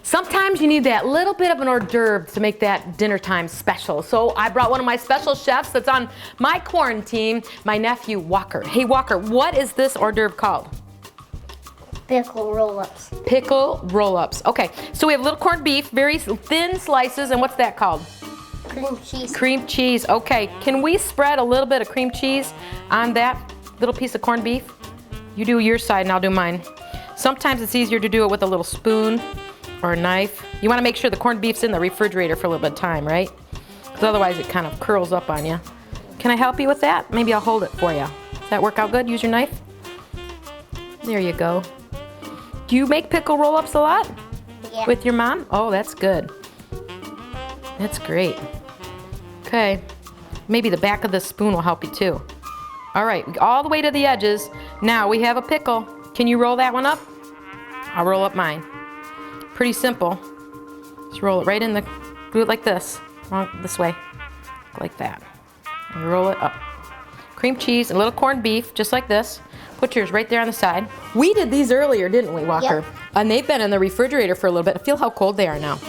Sometimes you need that little bit of an hors d'oeuvre to make that dinner time special. So I brought one of my special chefs that's on my quarantine, my nephew Walker. Hey Walker, what is this hors d'oeuvre called? Pickle Roll Ups. Pickle Roll Ups. Okay, so we have little corned beef, very thin slices, and what's that called? Cream cheese. Cream cheese. Okay, can we spread a little bit of cream cheese on that little piece of corned beef? You do your side and I'll do mine. Sometimes it's easier to do it with a little spoon or a knife. You want to make sure the corned beef's in the refrigerator for a little bit of time, right? Because otherwise it kind of curls up on you. Can I help you with that? Maybe I'll hold it for you. Does that work out good? Use your knife. There you go. Do you make pickle roll-ups a lot? Yeah. With your mom? Oh, that's good. That's great. Okay. Maybe the back of the spoon will help you too. All right, all the way to the edges. Now we have a pickle. Can you roll that one up? I'll roll up mine. Pretty simple. Just roll it right in the, do it like this. This way, like that. And roll it up. Cream cheese, a little corned beef, just like this. Put yours right there on the side. We did these earlier, didn't we, Walker? Yep. And they've been in the refrigerator for a little bit. Feel how cold they are now.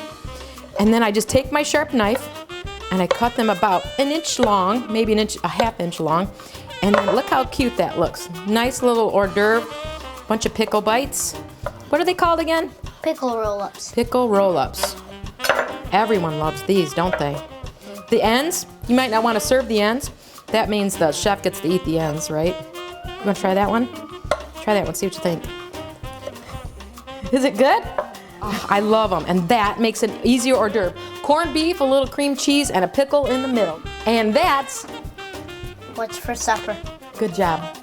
And then I just take my sharp knife and I cut them about an inch long, maybe an inch, a half inch long. And then look how cute that looks. Nice little hors d'oeuvre, bunch of pickle bites. What are they called again? Pickle Roll Ups. Pickle Roll Ups. Everyone loves these, don't they? The ends, you might not want to serve the ends. That means the chef gets to eat the ends, right? You want to try that one? Try that one, see what you think. Is it good? Oh, I love them, and that makes an easier hors d'oeuvre. Corned beef, a little cream cheese, and a pickle in the middle. And that's What's for supper? good job.